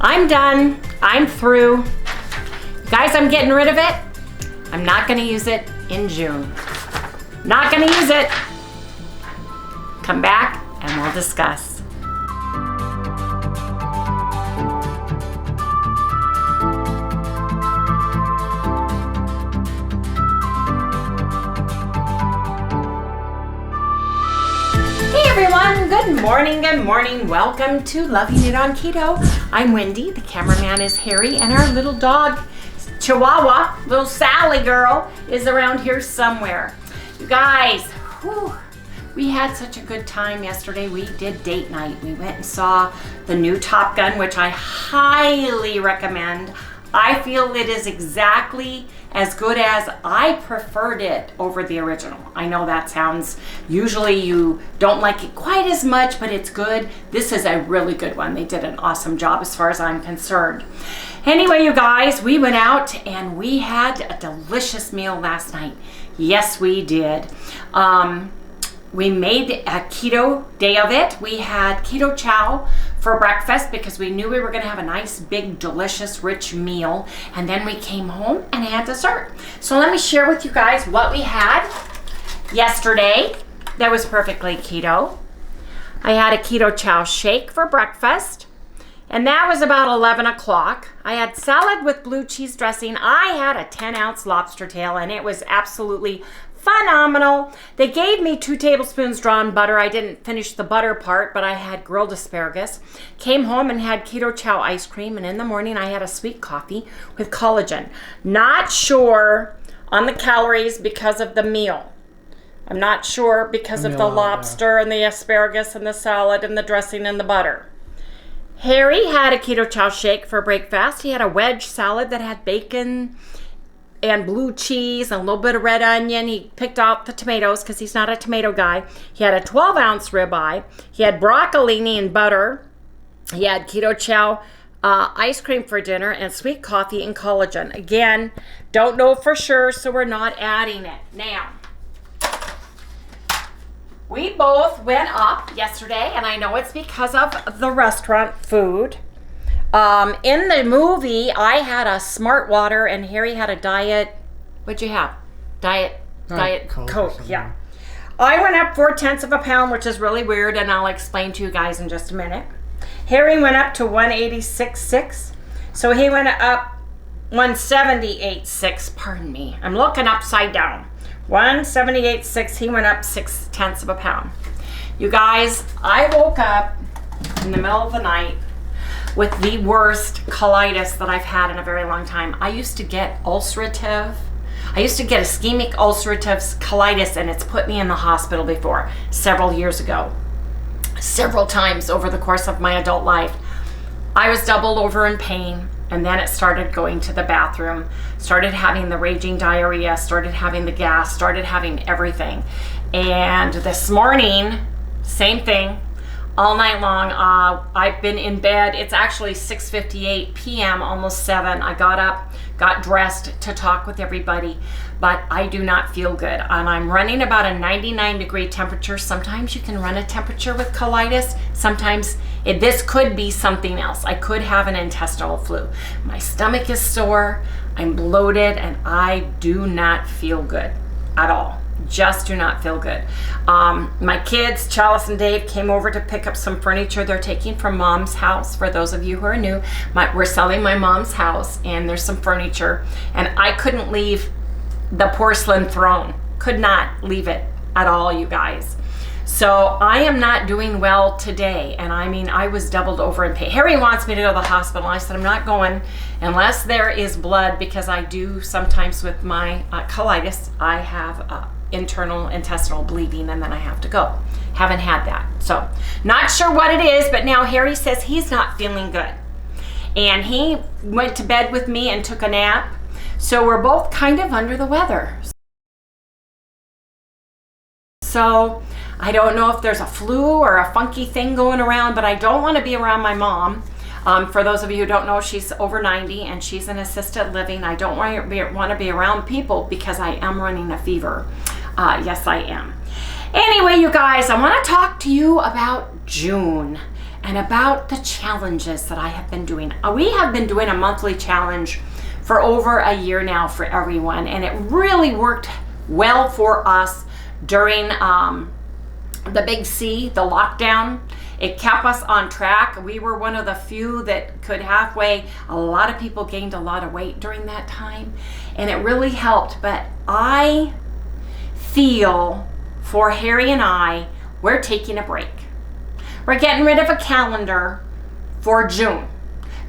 I'm done. I'm through. Guys, I'm getting rid of it. I'm not gonna use it in June. Not gonna use it. Come back and we'll discuss. Everyone, good morning. Welcome to Loving It on Keto. I'm Wendy, the cameraman is Harry, and our little dog, Chihuahua, little Sally girl, is around here somewhere. You guys, we had such a good time yesterday. We did date night. We went and saw the new Top Gun, which I highly recommend. I feel it is exactly as good as I preferred it over the original. I know that sounds, usually you don't like it quite as much, but it's good. This is a really good one. They did an awesome job as far as I'm concerned. Anyway, you guys, we went out and we had a delicious meal last night. Yes, we did. We made a keto day of it. We had keto chow for breakfast because we knew we were gonna have a nice, big, delicious, rich meal. And then we came home and had dessert. So let me share with you guys what we had yesterday that was perfectly keto. I had a keto chow shake for breakfast, and that was about 11 o'clock. I had salad with blue cheese dressing. I had a 10-ounce lobster tail, and it was absolutely phenomenal. They gave me 2 tablespoons drawn butter. I didn't finish the butter part, but I had grilled asparagus. Came home and had keto chow ice cream, and in the morning I had a sweet coffee with collagen. Not sure on the calories because of the meal. I'm not sure because of the lobster and the asparagus and the salad and the dressing and the butter. Harry had a keto chow shake for breakfast. He had a wedge salad that had bacon and blue cheese and a little bit of red onion. He picked out the tomatoes because he's not a tomato guy. He had a 12-ounce ribeye. He had broccolini and butter. He had keto chow ice cream for dinner and sweet coffee and collagen. Again, don't know for sure, so we're not adding it. Now, we both went up yesterday, and I know it's because of the restaurant food. In the movie, I had a Smart Water and Harry had a diet. What'd you have? Diet Coke. Yeah. I went up 4/10 of a pound, which is really weird, and I'll explain to you guys in just a minute. Harry went up to 186.6, so he went up 178.6. Pardon me. I'm looking upside down. 178.6. He went up 6/10 of a pound. You guys, I woke up in the middle of the night with the worst colitis that I've had in a very long time. I used to get ischemic ulcerative colitis, and it's put me in the hospital before, several years ago. Several times over the course of my adult life. I was doubled over in pain, and then it started going to the bathroom, started having the raging diarrhea, started having the gas, started having everything. And this morning, same thing. All night long, I've been in bed. It's actually 6:58 p.m., almost 7. I got up, got dressed to talk with everybody, but I do not feel good. And I'm running about a 99-degree temperature. Sometimes you can run a temperature with colitis. Sometimes this could be something else. I could have an intestinal flu. My stomach is sore, I'm bloated, and I do not feel good at all. Just do not feel good. My kids, Chalice and Dave, came over to pick up some furniture they're taking from Mom's house. For those of you who are new, we're selling my mom's house, and there's some furniture, and I couldn't leave the porcelain throne. Could not leave it at all, you guys. So I am not doing well today, and I mean, I was doubled over in pain. Harry wants me to go to the hospital. I said I'm not going unless there is blood, because I do sometimes with my colitis, I have internal intestinal bleeding, and then I have to go. Haven't had that. So not sure what it is, but now Harry says he's not feeling good. And he went to bed with me and took a nap. So we're both kind of under the weather. So I don't know if there's a flu or a funky thing going around, but I don't want to be around my mom. For those of you who don't know, she's over 90 and she's in assisted living. I don't want to be around people because I am running a fever. Yes, I am. Anyway, you guys, I want to talk to you about June. and about the challenges that I have been doing. We have been doing a monthly challenge for over a year now for everyone, and it really worked well for us during the big C, the lockdown. It kept us on track. We were one of the few that could halfway. A lot of people gained a lot of weight during that time, and it really helped. But I feel for Harry and I, we're taking a break. We're getting rid of a calendar for June.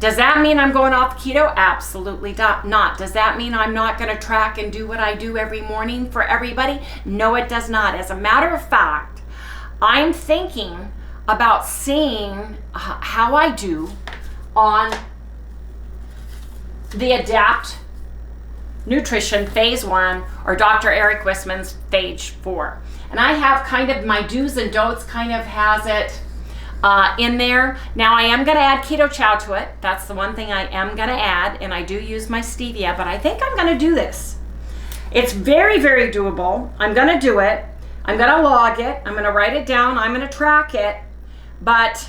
Does that mean I'm going off keto? Absolutely not. Does that mean I'm not going to track and do what I do every morning for everybody? No, it does not. As a matter of fact, I'm thinking about seeing how I do on the Adapt Nutrition Phase 1 or Dr. Eric Wissman's Phase 4. And I have kind of my do's and don'ts kind of has it in there. Now I am going to add keto chow to it. That's the one thing I am going to add, and I do use my stevia, but I think I'm going to do this. It's very, very doable. I'm going to do it. I'm going to log it. I'm going to write it down. I'm going to track it. But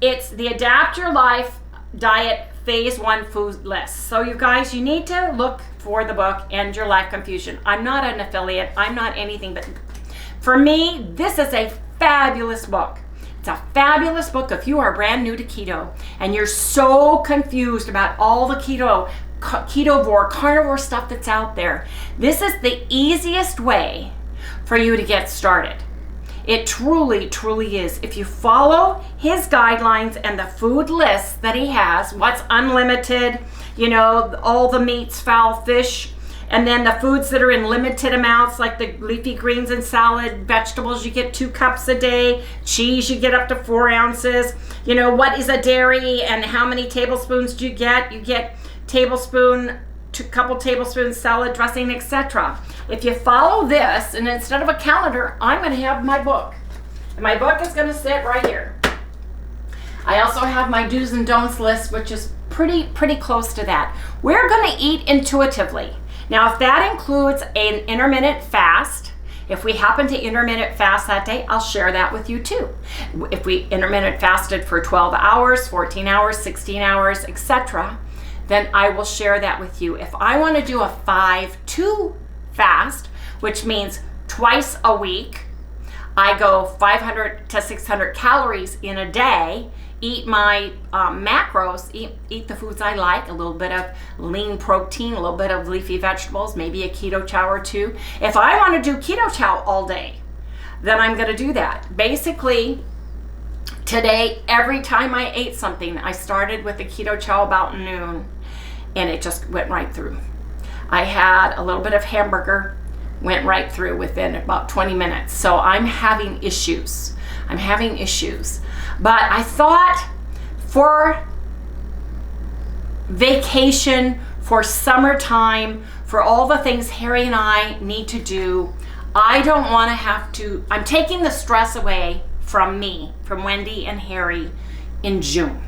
it's the Adapt Your Life Diet Phase 1 Food List. So you guys, you need to look for the book, End Your Life Confusion. I'm not an affiliate. I'm not anything, but for me, this is a fabulous book. It's a fabulous book if you are brand new to keto and you're so confused about all the ketovore, carnivore stuff that's out there. This is the easiest way for you to get started. It truly, truly is. If you follow his guidelines and the food list that he has, what's unlimited, you know, all the meats, fowl, fish, and then the foods that are in limited amounts, like the leafy greens and salad, vegetables, you get 2 cups a day, cheese, you get up to 4 ounces. You know, what is a dairy and how many tablespoons do you get? You get tablespoon, 2 couple tablespoons salad dressing, etc. If you follow this, and instead of a calendar, I'm going to have my book. And my book is going to sit right here. I also have my do's and don'ts list, which is pretty close to that. We're going to eat intuitively. Now, if that includes an intermittent fast, if we happen to intermittent fast that day, I'll share that with you too. If we intermittent fasted for 12 hours, 14 hours, 16 hours, etc., then I will share that with you. If I want to do a 5-2 fast, which means twice a week, I go 500 to 600 calories in a day, eat my macros, eat the foods I like, a little bit of lean protein, a little bit of leafy vegetables, maybe a keto chow or 2. If I want to do keto chow all day, then I'm going to do that. Basically, today, every time I ate something, I started with the keto chow about noon, and it just went right through. I had a little bit of hamburger, went right through within about 20 minutes. So I'm having issues. But I thought for vacation, for summertime, for all the things Harry and I need to do, I don't want to have to, I'm taking the stress away from me, from Wendy and Harry in June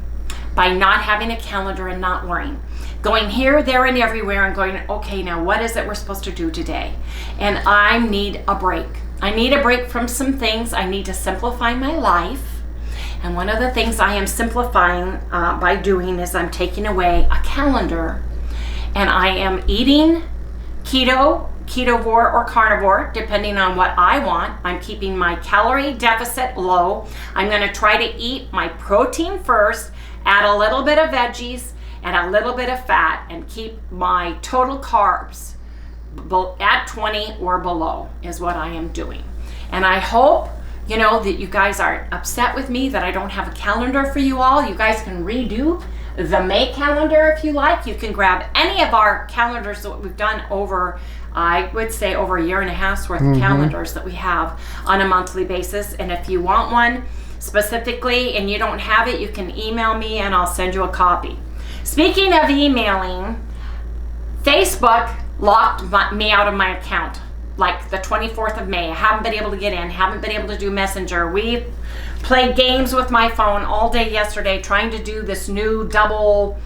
by not having a calendar and not worrying. Going here, there, and everywhere and going, okay, now what is it we're supposed to do today? And I need a break. I need a break from some things. I need to simplify my life. And one of the things I am simplifying by doing is I'm taking away a calendar, and I am eating keto, ketovore, or carnivore, depending on what I want. I'm keeping my calorie deficit low. I'm going to try to eat my protein first, add a little bit of veggies, and a little bit of fat, and keep my total carbs at 20 or below is what I am doing. And I hope, you know, that you guys aren't upset with me that I don't have a calendar for you all. You guys can redo the May calendar if you like. You can grab any of our calendars that we've done over, I would say, over a year and a half's worth of calendars that we have on a monthly basis. And if you want one specifically and you don't have it, you can email me and I'll send you a copy. Speaking of emailing, Facebook locked me out of my account like the 24th of May. I haven't been able to get in, haven't been able to do Messenger. We played games with my phone all day yesterday trying to do this new double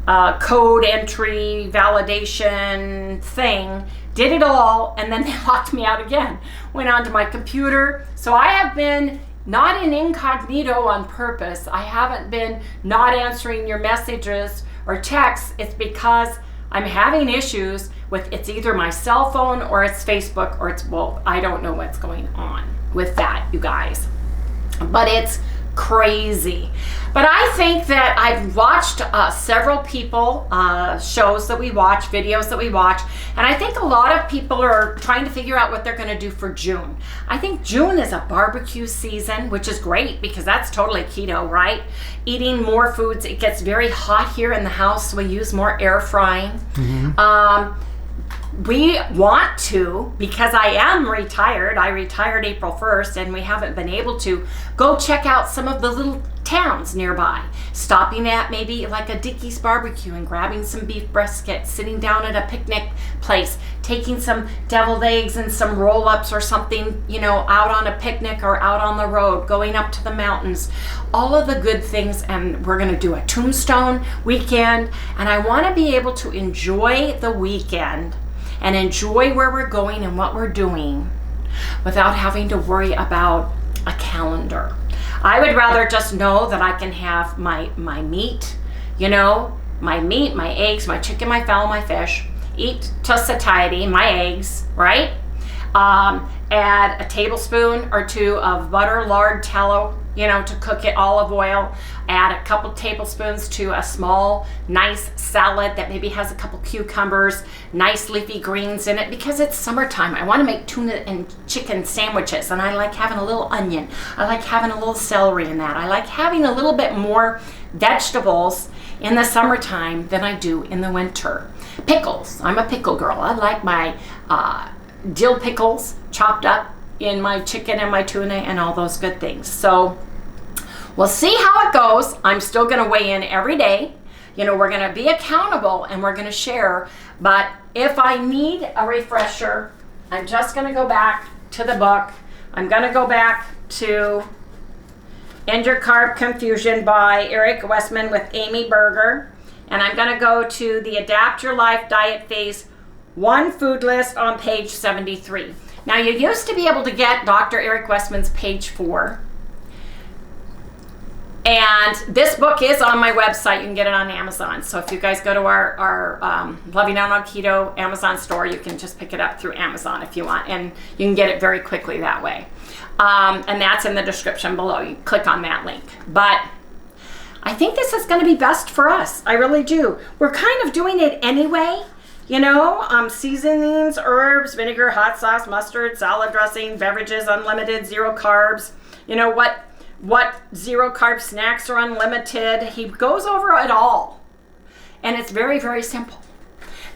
code entry validation thing. Did it all, and then they locked me out again. Went onto my computer. So I have been not in incognito on purpose. I haven't been not answering your messages or texts. It's because I'm having issues with, it's either my cell phone or it's Facebook or it's both. I don't know what's going on with that, you guys. But it's crazy. But I think that I've watched several people, shows that we watch, videos that we watch, and I think a lot of people are trying to figure out what they're going to do for June. I think June is a barbecue season, which is great because that's totally keto, right? Eating more foods. It gets very hot here in the house, so we use more air frying. We want to, because I am retired. I retired April 1st and we haven't been able to go check out some of the little towns nearby. Stopping at maybe like a Dickie's barbecue and grabbing some beef brisket, sitting down at a picnic place, taking some deviled eggs and some roll-ups or something, you know, out on a picnic or out on the road, going up to the mountains, all of the good things. And we're going to do a tombstone weekend. And I want to be able to enjoy the weekend and enjoy where we're going and what we're doing without having to worry about a calendar. I would rather just know that I can have my meat, you know, my meat, my eggs, my chicken, my fowl, my fish, eat to satiety, my eggs, right? Add a tablespoon or two of butter, lard, tallow, you know, to cook it, olive oil. Add a couple tablespoons to a small, nice salad that maybe has a couple cucumbers, nice leafy greens in it, because it's summertime. I want to make tuna and chicken sandwiches, and I like having a little onion. I like having a little celery in that. I like having a little bit more vegetables in the summertime than I do in the winter. Pickles. I'm a pickle girl. I like my dill pickles chopped up in my chicken and my tuna and all those good things. So we'll see how it goes. I'm still going to weigh in every day. You know, we're going to be accountable and we're going to share. But if I need a refresher, I'm just going to go back to the book. I'm going to go back to End Your Carb Confusion by Eric Westman with Amy Berger. And I'm going to go to the Adapt Your Life Diet Phase 1 food list on page 73. Now, you used to be able to get Dr. Eric Westman's page 4. And this book is on my website. You can get it on Amazon. So if you guys go to our Loving Out on Keto Amazon store, you can just pick it up through Amazon if you want. And you can get it very quickly that way. And that's in the description below. You click on that link. But I think this is going to be best for us. I really do. We're kind of doing it anyway. You know, seasonings, herbs, vinegar, hot sauce, mustard, salad dressing, beverages, unlimited, zero carbs. You know, what zero carb snacks are unlimited. He goes over it all. And it's very, very simple.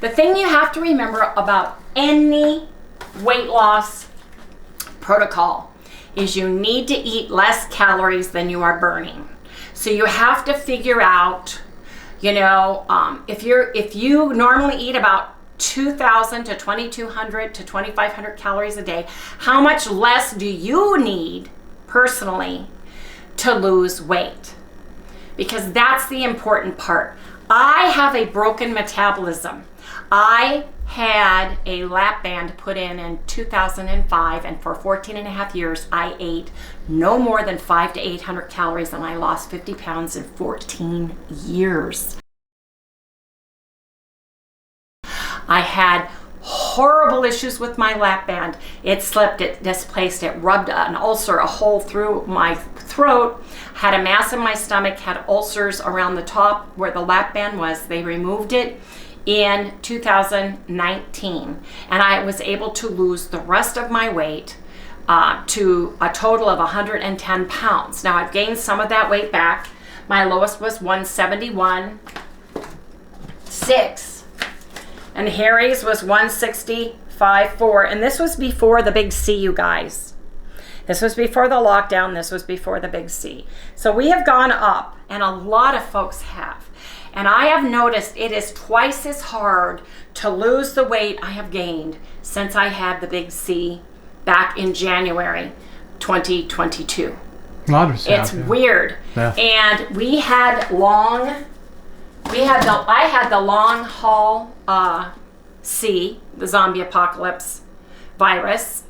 The thing you have to remember about any weight loss protocol is you need to eat less calories than you are burning. So you have to figure out, you know, if you normally eat about 2,000 to 2,200 to 2,500 calories a day, how much less do you need personally to lose weight? Because that's the important part. I have a broken metabolism. I had a lap band put in 2005, and for 14 and a half years, I ate no more than 500 to 800 calories, and I lost 50 pounds in 14 years. I had horrible issues with my lap band. It slipped, it displaced, it rubbed an ulcer, a hole through my throat, had a mass in my stomach, had ulcers around the top where the lap band was. They removed it in 2019, and I was able to lose the rest of my weight to a total of 110 pounds. Now I've gained some of that weight back. My lowest was 171.6, and Harry's was 165.4, and this was before the big C, you guys. This was before the lockdown. This was before the big C. So we have gone up, and a lot of folks have. And I have noticed it is twice as hard to lose the weight I have gained since I had the big C back in January 2022. It's weird. Yeah. And I had the long haul C, the zombie apocalypse virus.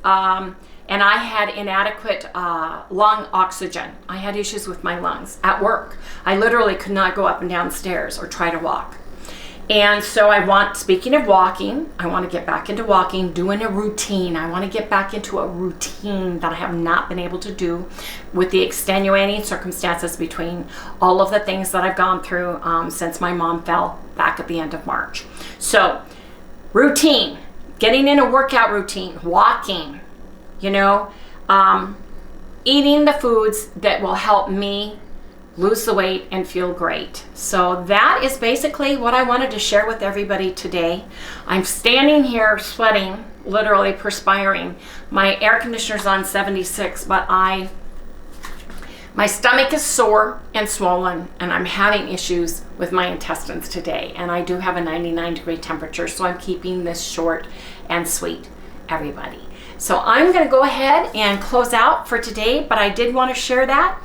and I had inadequate lung oxygen. I had issues with my lungs at work. I literally could not go up and down stairs or try to walk. And so speaking of walking, I want to get back into walking, doing a routine. I want to get back into a routine that I have not been able to do with the extenuating circumstances between all of the things that I've gone through since my mom fell back at the end of March. So routine, getting in a workout routine, walking, eating the foods that will help me lose the weight and feel great. So that is basically what I wanted to share with everybody today. I'm standing here sweating, literally perspiring. My air conditioner's on 76, but my stomach is sore and swollen, and I'm having issues with my intestines today. And I do have a 99-degree temperature, so I'm keeping this short and sweet, everybody. So I'm going to go ahead and close out for today, but I did want to share that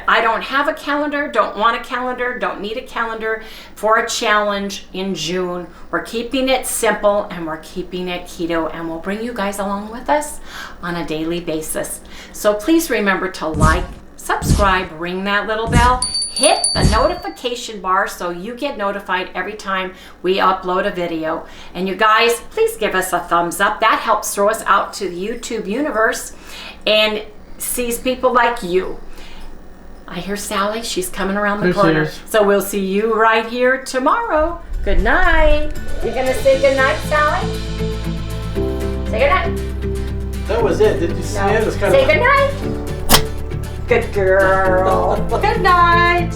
I don't have a calendar, don't want a calendar, don't need a calendar for a challenge in June. We're keeping it simple and we're keeping it keto, and we'll bring you guys along with us on a daily basis. So please remember to like, subscribe, ring that little bell, hit the notification bar so you get notified every time we upload a video. And you guys, please give us a thumbs up. That helps throw us out to the YouTube universe and sees people like you. I hear Sally, she's coming around the corner. So we'll see you right here tomorrow. Good night. You're gonna say good night, Sally? Say good night. That was it. Did you see it? It was kind Say good night. Good girl. Good night.